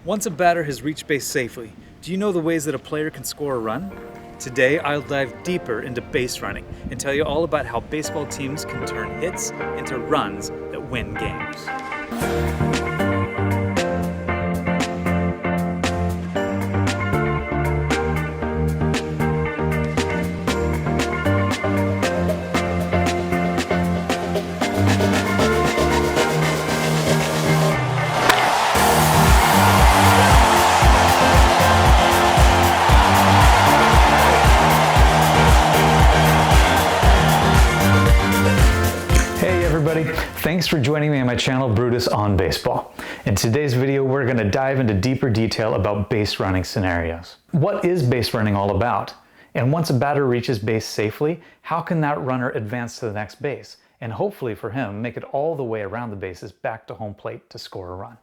Once a batter has reached base safely, do you know the ways that a player can score a run? Today, I'll dive deeper into base running and tell you all about how baseball teams can turn hits into runs that win games. Thanks for joining me on my channel, Brutus on Baseball. In today's video, we're going to dive into deeper detail about base running scenarios. What is base running all about? And once a batter reaches base safely, how can that runner advance to the next base? And hopefully for him, make it all the way around the bases back to home plate to score a run.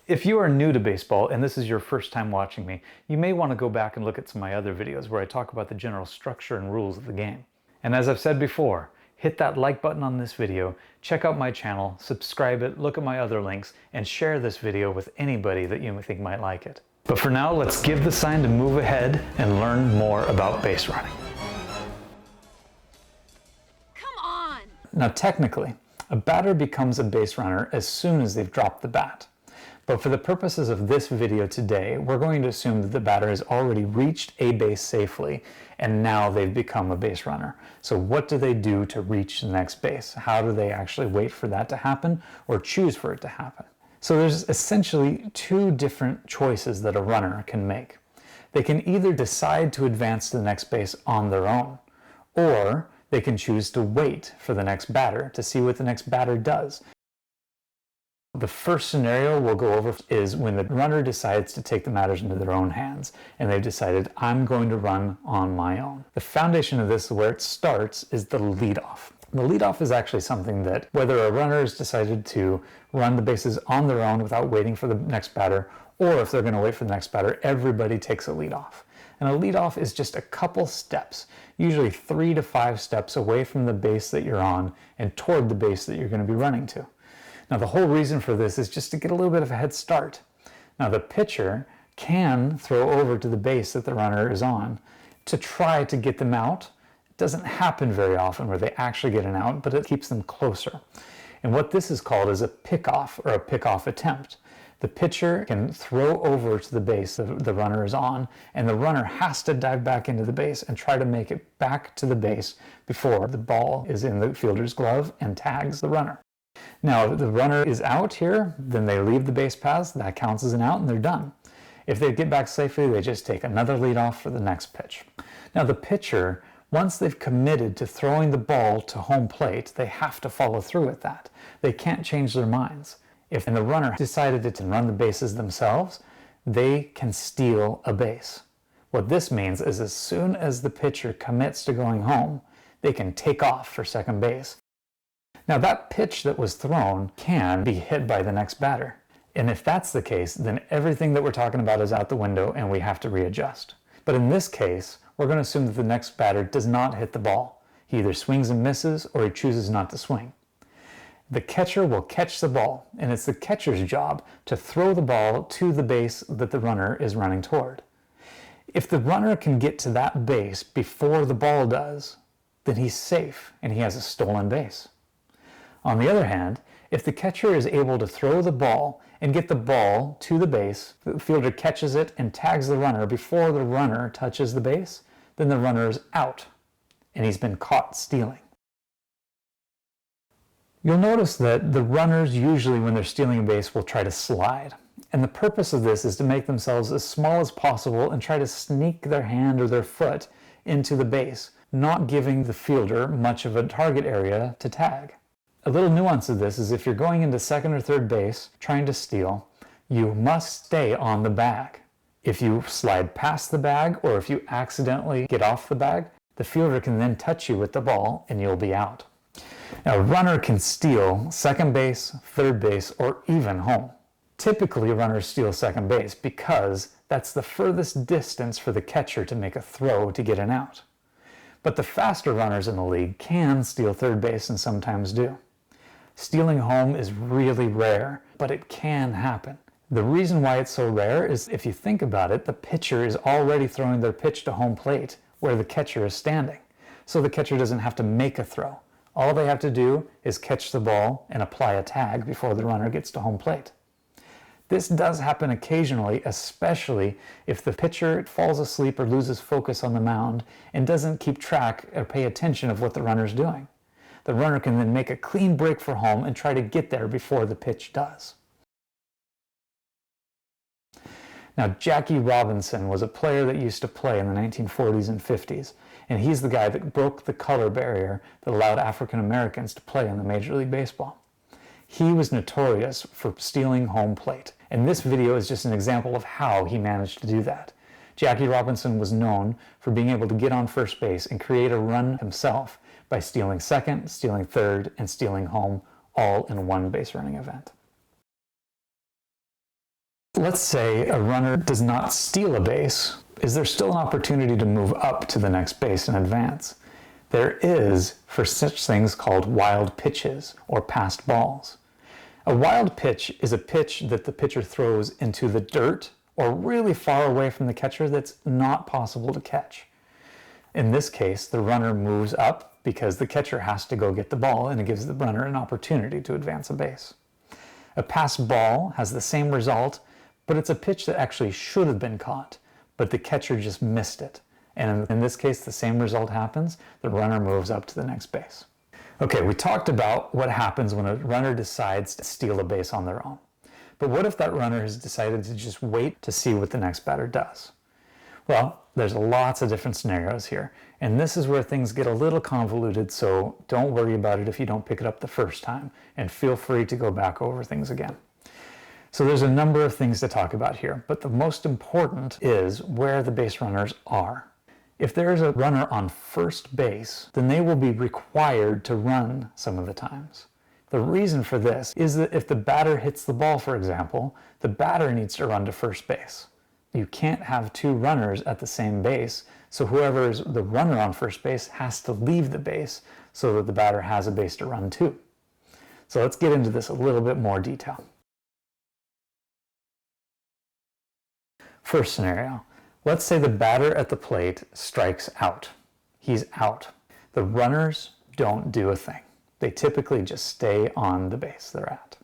If you are new to baseball and this is your first time watching me, you may want to go back and look at some of my other videos where I talk about the general structure and rules of the game. And as I've said before, hit that like button on this video, check out my channel, subscribe it, look at my other links, and share this video with anybody that you think might like it. But for now, let's give the sign to move ahead and learn more about base running. Come on! Now technically, a batter becomes a base runner as soon as they've dropped the bat. But for the purposes of this video today, we're going to assume that the batter has already reached a base safely and now they've become a base runner. So what do they do to reach the next base? How do they actually wait for that to happen or choose for it to happen? So there's essentially two different choices that a runner can make. They can either decide to advance to the next base on their own, or they can choose to wait for the next batter to see what the next batter does. The first scenario we'll go over is when the runner decides to take the matters into their own hands and they've decided, I'm going to run on my own. The foundation of this, where it starts, is the leadoff. The leadoff is actually something that whether a runner has decided to run the bases on their own without waiting for the next batter, or if they're going to wait for the next batter, everybody takes a leadoff. And a leadoff is just a couple steps, usually 3 to 5 steps away from the base that you're on and toward the base that you're going to be running to. Now the whole reason for this is just to get a little bit of a head start. Now the pitcher can throw over to the base that the runner is on to try to get them out. It doesn't happen very often where they actually get an out, but it keeps them closer. And what this is called is a pickoff or a pickoff attempt. The pitcher can throw over to the base that the runner is on, and the runner has to dive back into the base and try to make it back to the base before the ball is in the fielder's glove and tags the runner. Now, if the runner is out here, then they leave the base paths, that counts as an out, and they're done. If they get back safely, they just take another leadoff for the next pitch. Now, the pitcher, once they've committed to throwing the ball to home plate, they have to follow through with that. They can't change their minds. If the runner decided to run the bases themselves, they can steal a base. What this means is as soon as the pitcher commits to going home, they can take off for second base. Now that pitch that was thrown can be hit by the next batter. And if that's the case, then everything that we're talking about is out the window and we have to readjust. But in this case, we're going to assume that the next batter does not hit the ball. He either swings and misses or he chooses not to swing. The catcher will catch the ball, and it's the catcher's job to throw the ball to the base that the runner is running toward. If the runner can get to that base before the ball does, then he's safe and he has a stolen base. On the other hand, if the catcher is able to throw the ball and get the ball to the base, the fielder catches it and tags the runner before the runner touches the base, then the runner is out and he's been caught stealing. You'll notice that the runners usually, when they're stealing a base, will try to slide. And the purpose of this is to make themselves as small as possible and try to sneak their hand or their foot into the base, not giving the fielder much of a target area to tag. A little nuance of this is if you're going into second or third base trying to steal, you must stay on the bag. If you slide past the bag or if you accidentally get off the bag, the fielder can then touch you with the ball and you'll be out. Now, a runner can steal second base, third base, or even home. Typically, runners steal second base because that's the furthest distance for the catcher to make a throw to get an out. But the faster runners in the league can steal third base and sometimes do. Stealing home is really rare, but it can happen. The reason why it's so rare is, if you think about it, the pitcher is already throwing their pitch to home plate where the catcher is standing. So the catcher doesn't have to make a throw. All they have to do is catch the ball and apply a tag before the runner gets to home plate. This does happen occasionally, especially if the pitcher falls asleep or loses focus on the mound and doesn't keep track or pay attention of what the runner's doing. The runner can then make a clean break for home and try to get there before the pitch does. Now, Jackie Robinson was a player that used to play in the 1940s and 50s, and he's the guy that broke the color barrier that allowed African Americans to play in the Major League Baseball. He was notorious for stealing home plate, and this video is just an example of how he managed to do that. Jackie Robinson was known for being able to get on first base and create a run himself by stealing second, stealing third, and stealing home, all in one base running event. Let's say a runner does not steal a base. Is there still an opportunity to move up to the next base and advance? There is, for such things called wild pitches or passed balls. A wild pitch is a pitch that the pitcher throws into the dirt or really far away from the catcher that's not possible to catch. In this case, the runner moves up because the catcher has to go get the ball, and it gives the runner an opportunity to advance a base. A passed ball has the same result, but it's a pitch that actually should have been caught, but the catcher just missed it. And in this case, the same result happens. The runner moves up to the next base. Okay, we talked about what happens when a runner decides to steal a base on their own. But what if that runner has decided to just wait to see what the next batter does? Well, there's lots of different scenarios here, and this is where things get a little convoluted, so don't worry about it if you don't pick it up the first time, and feel free to go back over things again. So there's a number of things to talk about here, but the most important is where the base runners are. If there is a runner on first base, then they will be required to run some of the times. The reason for this is that if the batter hits the ball, for example, the batter needs to run to first base. You can't have two runners at the same base, so whoever is the runner on first base has to leave the base so that the batter has a base to run to. So let's get into this a little bit more detail. First scenario. Let's say the batter at the plate strikes out. He's out. The runners don't do a thing. They typically just stay on the base they're at.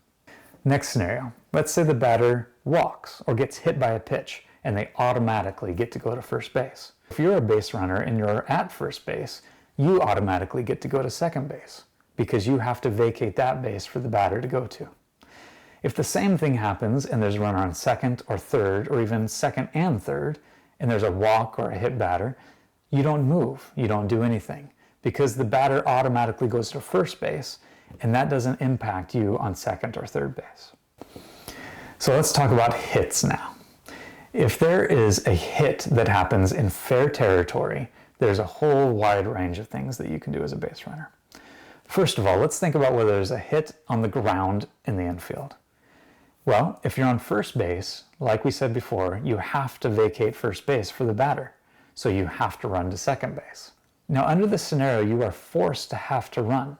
Next scenario. Let's say the batter walks or gets hit by a pitch, and they automatically get to go to first base. If you're a base runner and you're at first base, you automatically get to go to second base because you have to vacate that base for the batter to go to. If the same thing happens and there's a runner on second or third or even second and third, and there's a walk or a hit batter, you don't move, you don't do anything because the batter automatically goes to first base, and that doesn't impact you on second or third base. So let's talk about hits now. If there is a hit that happens in fair territory, there's a whole wide range of things that you can do as a base runner. First of all, let's think about whether there's a hit on the ground in the infield. Well, if you're on first base, like we said before, you have to vacate first base for the batter, so you have to run to second base. Now, under this scenario, you are forced to have to run.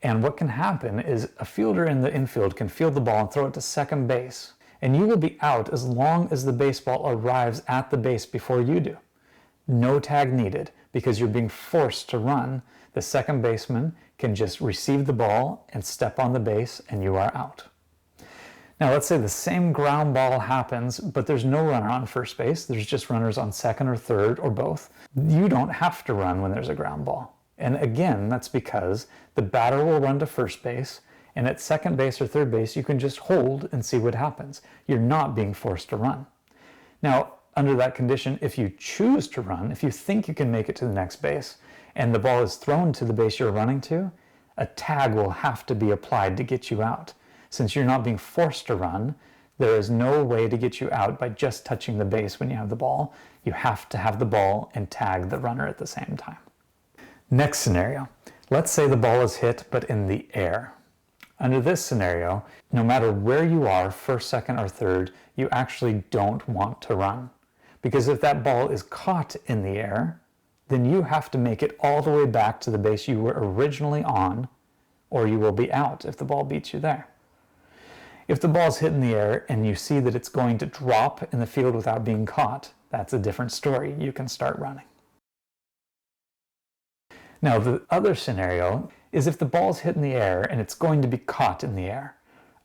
And what can happen is a fielder in the infield can field the ball and throw it to second base, and you will be out as long as the baseball arrives at the base before you do. No tag needed because you're being forced to run. The second baseman can just receive the ball and step on the base, and you are out. Now, let's say the same ground ball happens, but there's no runner on first base. There's just runners on second or third or both. You don't have to run when there's a ground ball. And again, that's because the batter will run to first base, and at second base or third base, you can just hold and see what happens. You're not being forced to run. Now, under that condition, if you choose to run, if you think you can make it to the next base, and the ball is thrown to the base you're running to, a tag will have to be applied to get you out. Since you're not being forced to run, there is no way to get you out by just touching the base when you have the ball. You have to have the ball and tag the runner at the same time. Next scenario. Let's say the ball is hit, but in the air. Under this scenario, no matter where you are, first, second, or third, you actually don't want to run. Because if that ball is caught in the air, then you have to make it all the way back to the base you were originally on, or you will be out if the ball beats you there. If the ball's hit in the air and you see that it's going to drop in the field without being caught, that's a different story. You can start running. Now, the other scenario is if the ball's hit in the air and it's going to be caught in the air.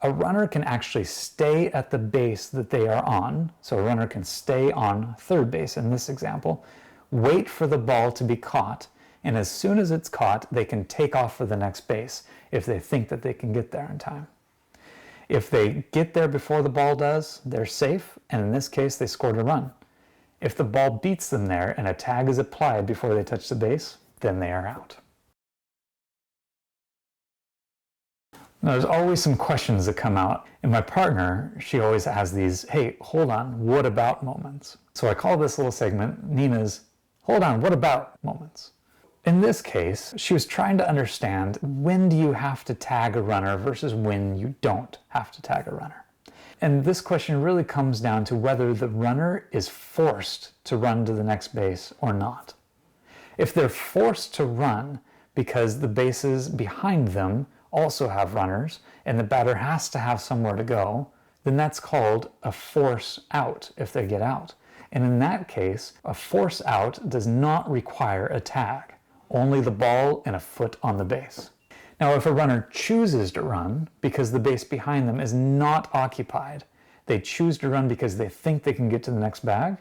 A runner can actually stay at the base that they are on. So a runner can stay on third base in this example, wait for the ball to be caught, and as soon as it's caught, they can take off for the next base if they think that they can get there in time. If they get there before the ball does, they're safe, and in this case, they scored a run. If the ball beats them there and a tag is applied before they touch the base, then they are out. Now, there's always some questions that come out, and my partner, she always has these, hey, hold on, what about moments? So I call this little segment Nina's hold on, what about moments? In this case, she was trying to understand when do you have to tag a runner versus when you don't have to tag a runner. And this question really comes down to whether the runner is forced to run to the next base or not. If they're forced to run because the bases behind them also have runners and the batter has to have somewhere to go, then that's called a force out if they get out. And in that case, a force out does not require a tag, only the ball and a foot on the base. Now, if a runner chooses to run because the base behind them is not occupied, they choose to run because they think they can get to the next bag,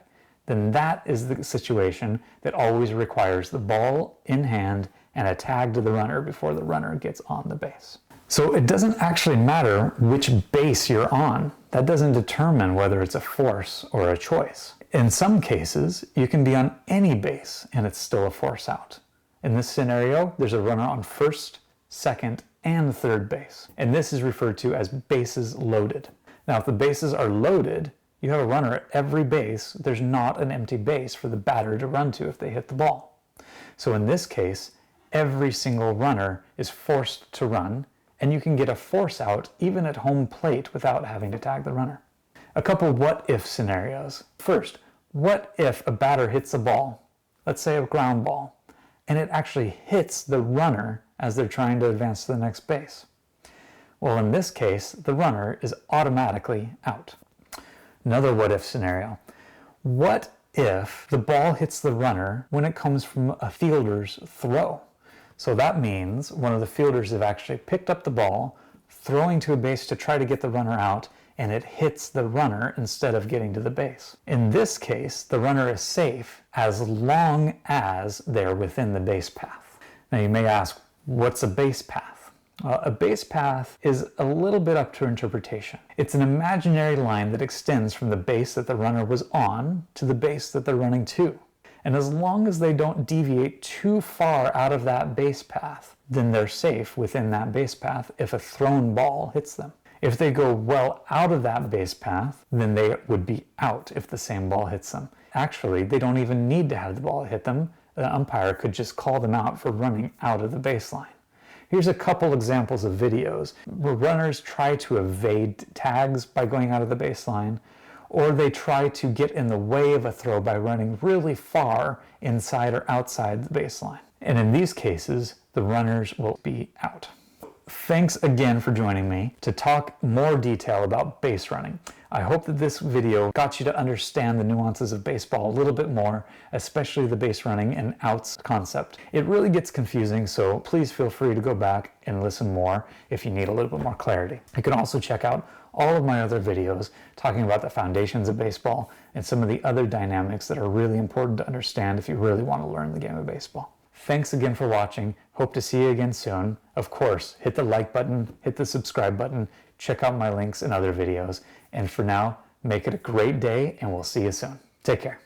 then that is the situation that always requires the ball in hand and a tag to the runner before the runner gets on the base. So it doesn't actually matter which base you're on. That doesn't determine whether it's a force or a choice. In some cases, you can be on any base and it's still a force out. In this scenario, there's a runner on first, second, and third base. And this is referred to as bases loaded. Now, if the bases are loaded, you have a runner at every base. There's not an empty base for the batter to run to if they hit the ball. So in this case, every single runner is forced to run, and you can get a force out even at home plate without having to tag the runner. A couple what-if scenarios. First, what if a batter hits a ball, let's say a ground ball, and it actually hits the runner as they're trying to advance to the next base? Well, in this case, the runner is automatically out. Another what-if scenario. What if the ball hits the runner when it comes from a fielder's throw? So that means one of the fielders have actually picked up the ball, throwing to a base to try to get the runner out, and it hits the runner instead of getting to the base. In this case, the runner is safe as long as they're within the base path. Now you may ask, what's a base path? A base path is a little bit up to interpretation. It's an imaginary line that extends from the base that the runner was on to the base that they're running to. And as long as they don't deviate too far out of that base path, then they're safe within that base path if a thrown ball hits them. If they go well out of that base path, then they would be out if the same ball hits them. Actually, they don't even need to have the ball hit them. The umpire could just call them out for running out of the baseline. Here's a couple examples of videos where runners try to evade tags by going out of the baseline, or they try to get in the way of a throw by running really far inside or outside the baseline. And in these cases, the runners will be out. Thanks again for joining me to talk more detail about base running. I hope that this video got you to understand the nuances of baseball a little bit more, especially the base running and outs concept. It really gets confusing, so please feel free to go back and listen more if you need a little bit more clarity. You can also check out all of my other videos talking about the foundations of baseball and some of the other dynamics that are really important to understand if you really want to learn the game of baseball. Thanks again for watching. Hope to see you again soon. Of course, hit the like button, hit the subscribe button, check out my links and other videos. And for now, make it a great day and we'll see you soon. Take care.